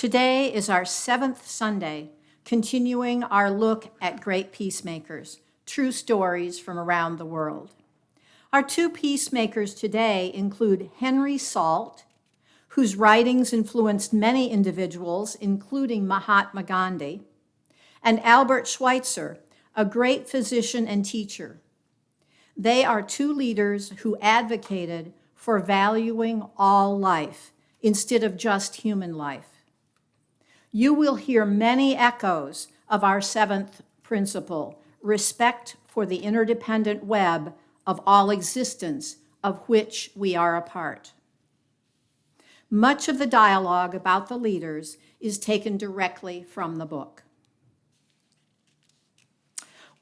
Today is our 7th Sunday, continuing our look at great peacemakers, true stories from around the world. Our 2 peacemakers today include Henry Salt, whose writings influenced many individuals, including Mahatma Gandhi, and Albert Schweitzer, a great physician and teacher. They are 2 leaders who advocated for valuing all life instead of just human life. You will hear many echoes of our 7th principle, respect for the interdependent web of all existence of which we are a part. Much of the dialogue about the leaders is taken directly from the book.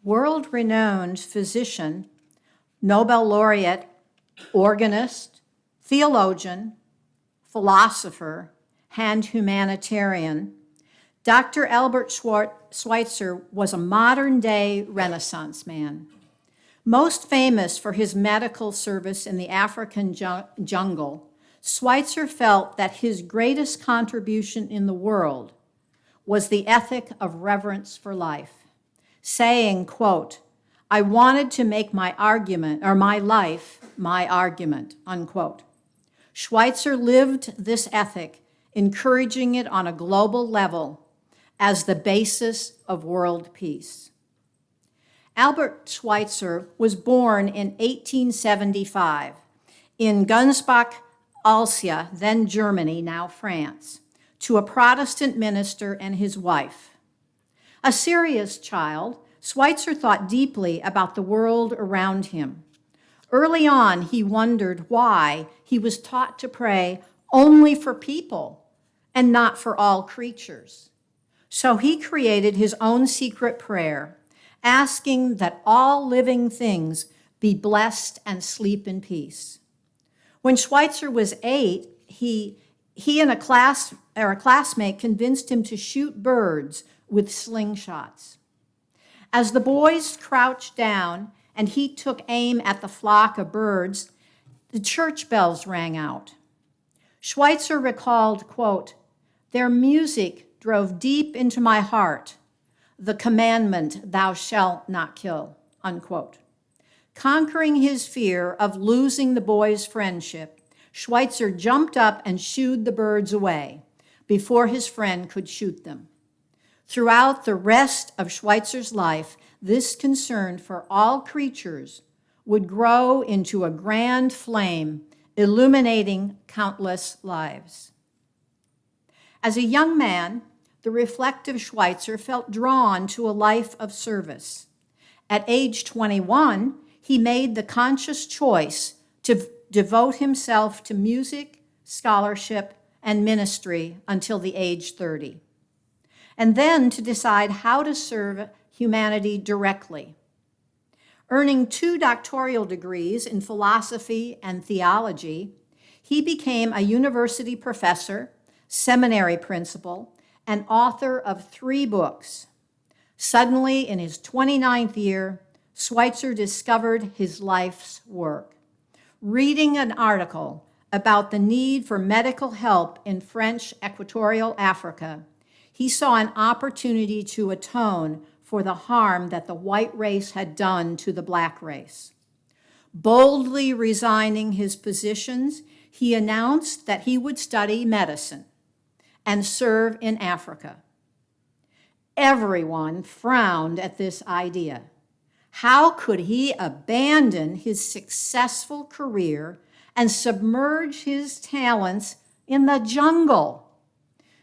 World-renowned physician, Nobel laureate, organist, theologian, philosopher, and humanitarian, Dr. Albert Schweitzer was a modern-day Renaissance man. Most famous for his medical service in the African jungle, Schweitzer felt that his greatest contribution in the world was the ethic of reverence for life, saying, quote, "I wanted to make my argument, or my life, my argument," unquote. Schweitzer lived this ethic, encouraging it on a global level as the basis of world peace. Albert Schweitzer was born in 1875 in Gunsbach, Alsace, then Germany, now France, to a Protestant minister and his wife. A serious child, Schweitzer thought deeply about the world around him. Early on, he wondered why he was taught to pray only for people and not for all creatures. So he created his own secret prayer, asking that all living things be blessed and sleep in peace. When Schweitzer was 8, he and a classmate convinced him to shoot birds with slingshots. As the boys crouched down and he took aim at the flock of birds, the church bells rang out. Schweitzer recalled, quote, "Their music drove deep into my heart the commandment, 'Thou shalt not kill,'" unquote. Conquering his fear of losing the boys' friendship, Schweitzer jumped up and shooed the birds away before his friend could shoot them. Throughout the rest of Schweitzer's life, this concern for all creatures would grow into a grand flame, illuminating countless lives. As a young man, the reflective Schweitzer felt drawn to a life of service. At age 21, he made the conscious choice to devote himself to music, scholarship, and ministry until the age 30, and then to decide how to serve humanity directly. Earning 2 doctoral degrees in philosophy and theology, he became a university professor, seminary principal, and author of 3 books. Suddenly, in his 29th year, Schweitzer discovered his life's work. Reading an article about the need for medical help in French Equatorial Africa, he saw an opportunity to atone for the harm that the white race had done to the black race. Boldly resigning his positions, he announced that he would study medicine and serve in Africa. Everyone frowned at this idea. How could he abandon his successful career and submerge his talents in the jungle?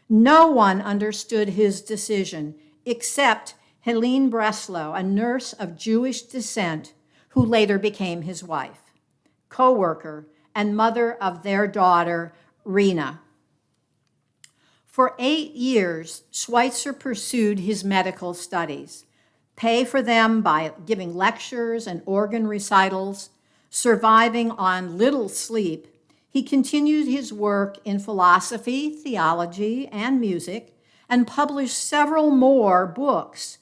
No one understood his decision except Helene Breslau, a nurse of Jewish descent who later became his wife, co-worker, and mother of their daughter, Rena. For 8 years, Schweitzer pursued his medical studies, pay for them by giving lectures and organ recitals. Surviving on little sleep, he continued his work in philosophy, theology, and music, and published several more books,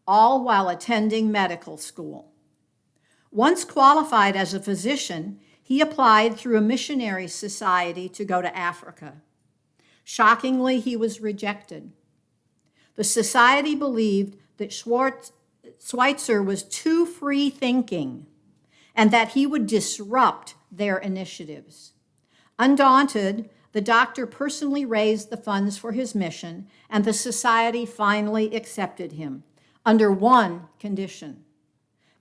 all while attending medical school. Once qualified as a physician, he applied through a missionary society to go to Africa. Shockingly, he was rejected. The society believed that Schweitzer was too free-thinking and that he would disrupt their initiatives. Undaunted, the doctor personally raised the funds for his mission, and the society finally accepted him under one condition: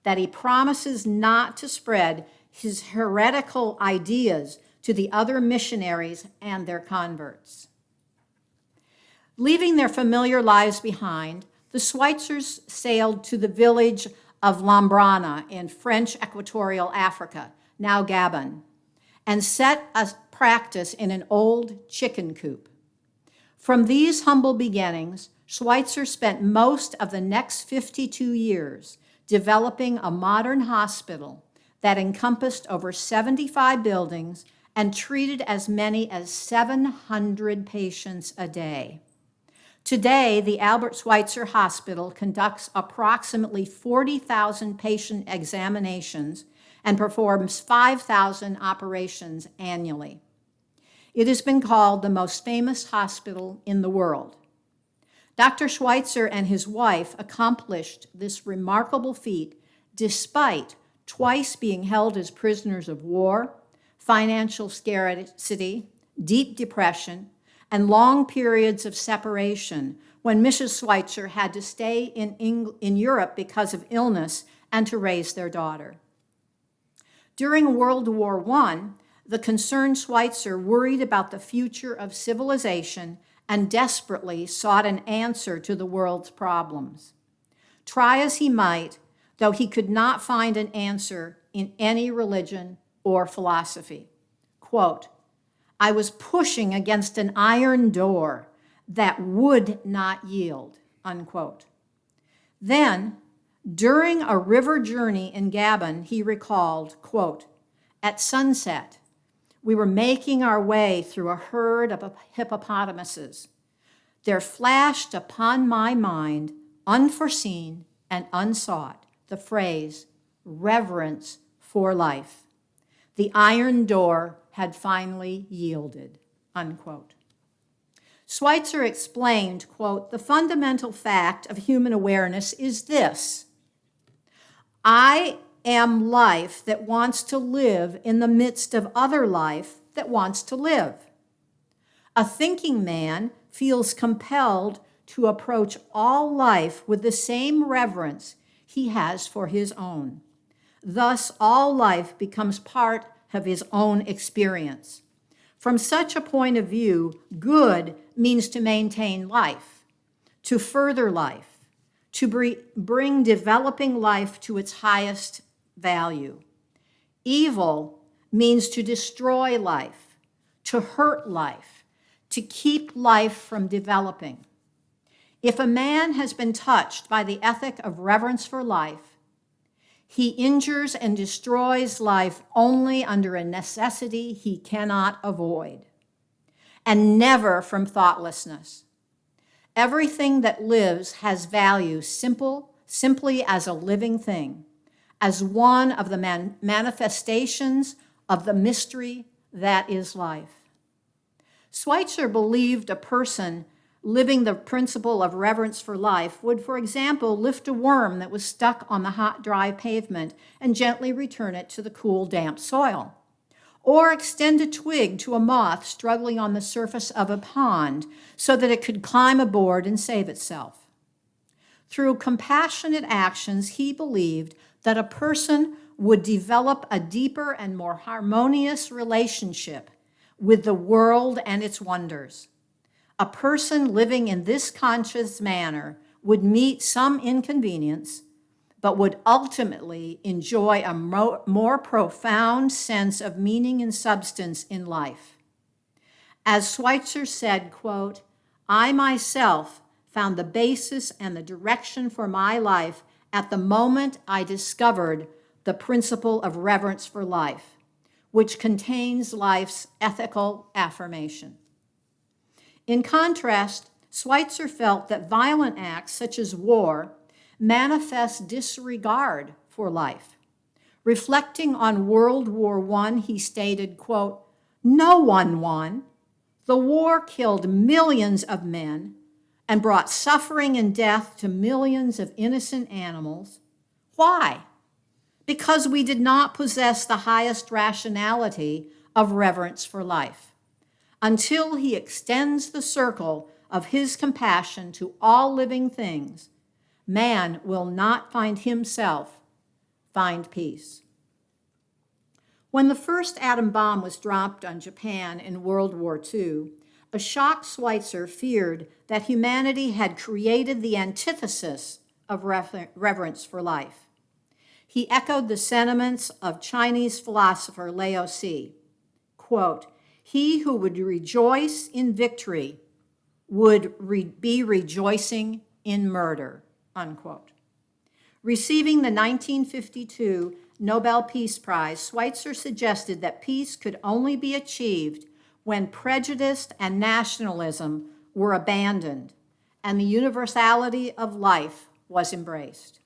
that he promises not to spread his heretical ideas to the other missionaries and their converts. Leaving their familiar lives behind, the Schweitzers sailed to the village of Lambrana in French Equatorial Africa, now Gabon, and set a practice in an old chicken coop. From these humble beginnings, Schweitzer spent most of the next 52 years developing a modern hospital that encompassed over 75 buildings and treated as many as 700 patients a day. Today, the Albert Schweitzer Hospital conducts approximately 40,000 patient examinations and performs 5,000 operations annually. It has been called the most famous hospital in the world. Dr. Schweitzer and his wife accomplished this remarkable feat despite twice being held as prisoners of war, financial scarcity, deep depression, and long periods of separation when Mrs. Schweitzer had to stay in Europe because of illness and to raise their daughter. During World War I, the concerned Schweitzer worried about the future of civilization and desperately sought an answer to the world's problems. Try as he might, though he could not find an answer in any religion or philosophy. Quote, "I was pushing against an iron door that would not yield," unquote. Then, during a river journey in Gabon, he recalled, quote, "At sunset, we were making our way through a herd of hippopotamuses. There flashed upon my mind, unforeseen and unsought, the phrase, reverence for life. The iron door had finally yielded," unquote. Schweitzer explained, quote, "The fundamental fact of human awareness is this: I am life that wants to live in the midst of other life that wants to live. A thinking man feels compelled to approach all life with the same reverence he has for his own. Thus, all life becomes part of his own experience. From such a point of view, good means to maintain life, to further life, to bring developing life to its highest value. Evil means to destroy life, to hurt life, to keep life from developing. If a man has been touched by the ethic of reverence for life, he injures and destroys life only under a necessity he cannot avoid, and never from thoughtlessness. Everything that lives has value simply as a living thing, as one of the manifestations of the mystery that is life." Schweitzer believed a person living the principle of reverence for life would, for example, lift a worm that was stuck on the hot, dry pavement and gently return it to the cool, damp soil, or extend a twig to a moth struggling on the surface of a pond so that it could climb aboard and save itself. Through compassionate actions, he believed that a person would develop a deeper and more harmonious relationship with the world and its wonders. A person living in this conscious manner would meet some inconvenience, but would ultimately enjoy a more profound sense of meaning and substance in life. As Schweitzer said, quote, "I myself found the basis and the direction for my life at the moment I discovered the principle of reverence for life, which contains life's ethical affirmation." In contrast, Schweitzer felt that violent acts such as war manifest disregard for life. Reflecting on World War I, he stated, quote, "No one won. The war killed millions of men and brought suffering and death to millions of innocent animals. Why? Because we did not possess the highest rationality of reverence for life. Until he extends the circle of his compassion to all living things, man will not find himself find peace. When the first atom bomb was dropped on Japan in World War II, a shocked Schweitzer feared that humanity had created the antithesis of reverence for life. He echoed the sentiments of Chinese philosopher Lao Tzu, quote, "He who would rejoice in victory would be rejoicing in murder," unquote. Receiving the 1952 Nobel Peace Prize, Schweitzer suggested that peace could only be achieved when prejudice and nationalism were abandoned and the universality of life was embraced.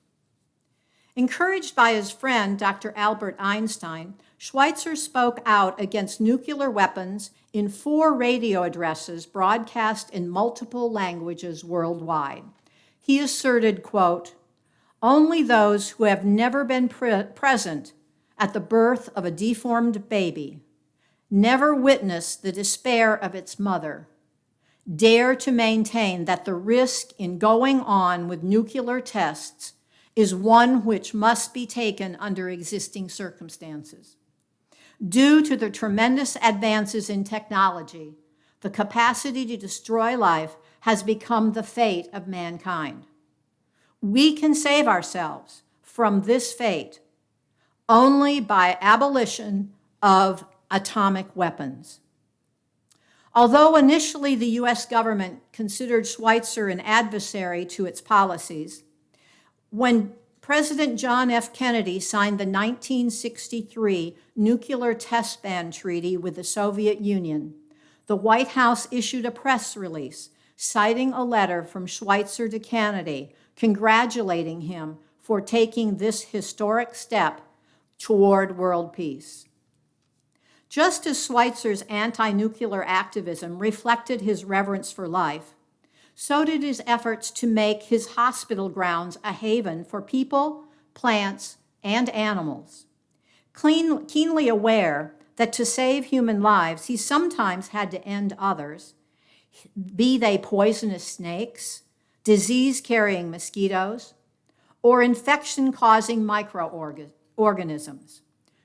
Encouraged by his friend, Dr. Albert Einstein, Schweitzer spoke out against nuclear weapons in 4 radio addresses broadcast in multiple languages worldwide. He asserted, quote, "Only those who have never been present at the birth of a deformed baby, never witnessed the despair of its mother, dare to maintain that the risk in going on with nuclear tests is one which must be taken under existing circumstances. Due to the tremendous advances in technology, the capacity to destroy life has become the fate of mankind. We can save ourselves from this fate only by abolition of atomic weapons." Although initially the U.S. government considered Schweitzer an adversary to its policies, when President John F. Kennedy signed the 1963 Nuclear Test Ban Treaty with the Soviet Union, the White House issued a press release citing a letter from Schweitzer to Kennedy congratulating him for taking this historic step toward world peace. Just as Schweitzer's anti-nuclear activism reflected his reverence for life, so did his efforts to make his hospital grounds a haven for people, plants, and animals. Keenly aware that to save human lives, he sometimes had to end others, be they poisonous snakes, disease-carrying mosquitoes, or infection-causing microorganisms.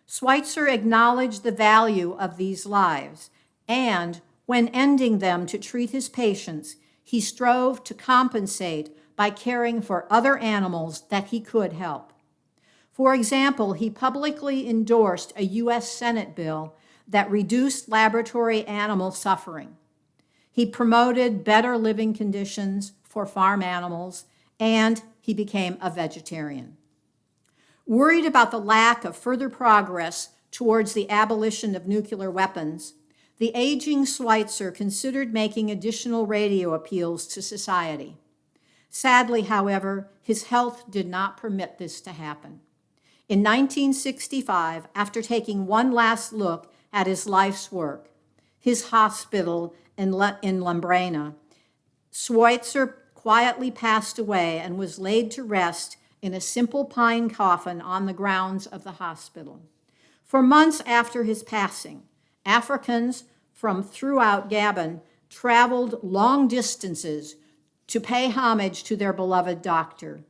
Schweitzer acknowledged the value of these lives, and when ending them to treat his patients, he strove to compensate by caring for other animals that he could help. For example, he publicly endorsed a U.S. Senate bill that reduced laboratory animal suffering. He promoted better living conditions for farm animals, and he became a vegetarian. Worried about the lack of further progress towards the abolition of nuclear weapons, the aging Schweitzer considered making additional radio appeals to society. Sadly, however, his health did not permit this to happen. In 1965, after taking one last look at his life's work, his hospital in Lambrena, Schweitzer quietly passed away and was laid to rest in a simple pine coffin on the grounds of the hospital. For months after his passing, Africans from throughout Gabon traveled long distances to pay homage to their beloved doctor.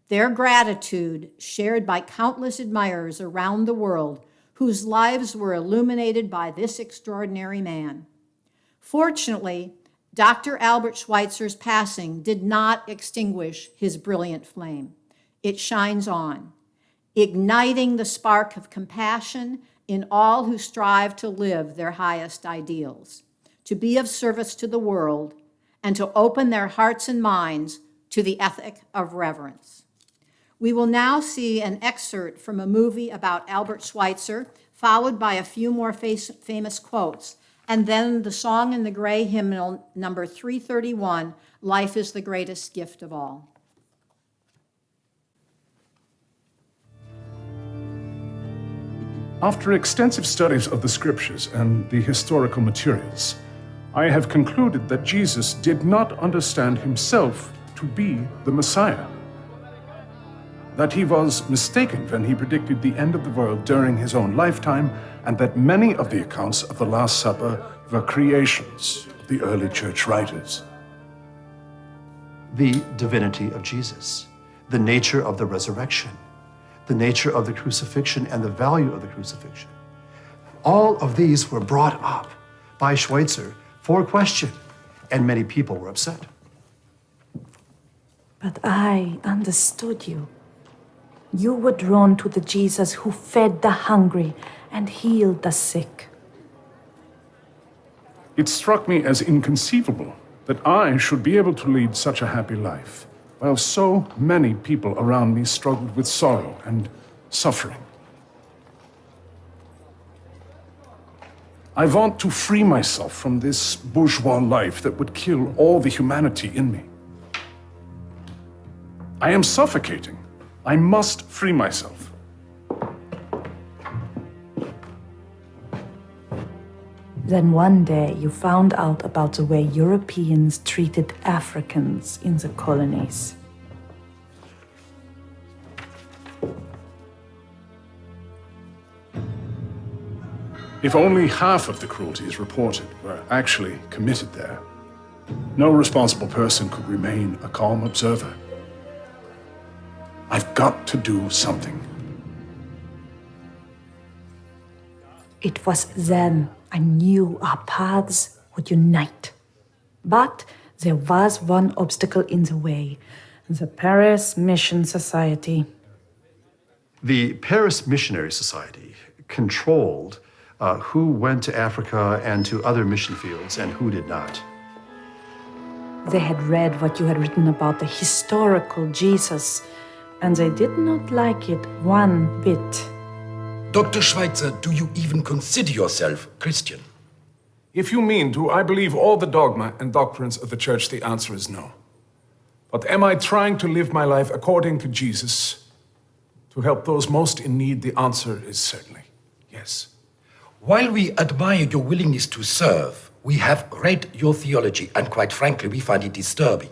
Their gratitude shared by countless admirers around the world whose lives were illuminated by this extraordinary man. Fortunately, Dr. Albert Schweitzer's passing did not extinguish his brilliant flame. It shines on, igniting the spark of compassion in all who strive to live their highest ideals, to be of service to the world, and to open their hearts and minds to the ethic of reverence. We will now see an excerpt from a movie about Albert Schweitzer, followed by a few more famous quotes, and then the Song in the Gray hymnal, number 331, Life is the Greatest Gift of All. After extensive studies of the scriptures and the historical materials, I have concluded that Jesus did not understand himself to be the Messiah. That he was mistaken when he predicted the end of the world during his own lifetime, and that many of the accounts of the Last Supper were creations of the early church writers. The divinity of Jesus, the nature of the resurrection, the nature of the crucifixion, and the value of the crucifixion. All of these were brought up by Schweitzer for question, and many people were upset. But I understood you. You were drawn to the Jesus who fed the hungry and healed the sick. It struck me as inconceivable that I should be able to lead such a happy life, while so many people around me struggled with sorrow and suffering. I want to free myself from this bourgeois life that would kill all the humanity in me. I am suffocating. I must free myself. Then one day you found out about the way Europeans treated Africans in the colonies. If only half of the cruelties reported were actually committed there, no responsible person could remain a calm observer. I've got to do something. It was then I knew our paths would unite. But there was one obstacle in the way: the Paris Mission Society. The Paris Missionary Society controlled who went to Africa and to other mission fields and who did not. They had read what you had written about the historical Jesus, and they did not like it one bit. Dr. Schweitzer, do you even consider yourself Christian? If you mean, do I believe all the dogma and doctrines of the Church, the answer is no. But am I trying to live my life according to Jesus, to help those most in need? The answer is certainly yes. While we admire your willingness to serve, we have read your theology, and quite frankly, we find it disturbing.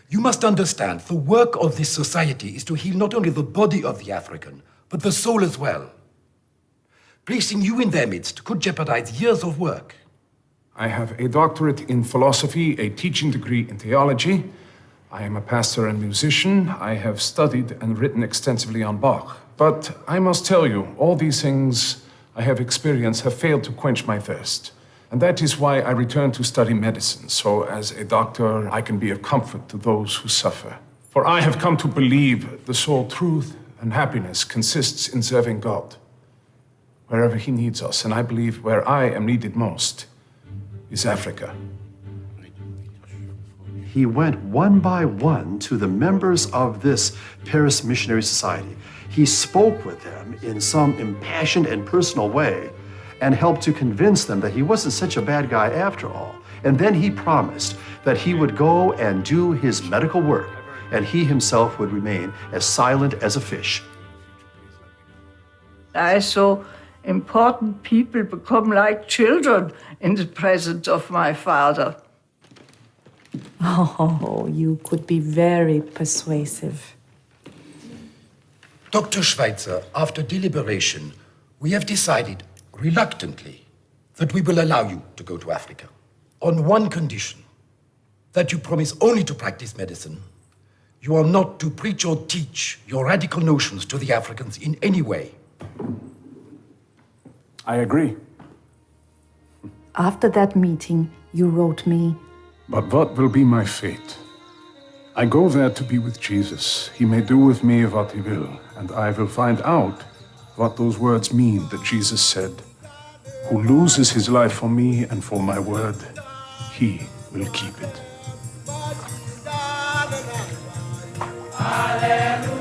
You must understand, the work of this society is to heal not only the body of the African, but the soul as well. Placing you in their midst could jeopardize years of work. I have a doctorate in philosophy, a teaching degree in theology. I am a pastor and musician. I have studied and written extensively on Bach. But I must tell you, all these things I have experienced have failed to quench my thirst. And that is why I returned to study medicine, so as a doctor I can be of comfort to those who suffer. For I have come to believe the sole truth and happiness consists in serving God wherever he needs us, and I believe where I am needed most is Africa. He went one by one to the members of this Paris Missionary Society. He spoke with them in some impassioned and personal way and helped to convince them that he wasn't such a bad guy after all. And then he promised that he would go and do his medical work, and he himself would remain as silent as a fish. I saw important people become like children in the presence of my father. Oh, you could be very persuasive. Dr. Schweitzer, after deliberation, we have decided, reluctantly, that we will allow you to go to Africa, on one condition, that you promise only to practice medicine. You are not to preach or teach your radical notions to the Africans in any way. I agree. After that meeting, you wrote me, But what will be my fate? I go there to be with Jesus. He may do with me what he will, and I will find out what those words mean that Jesus said, "Who loses his life for me and for my word, he will keep it." Hallelujah.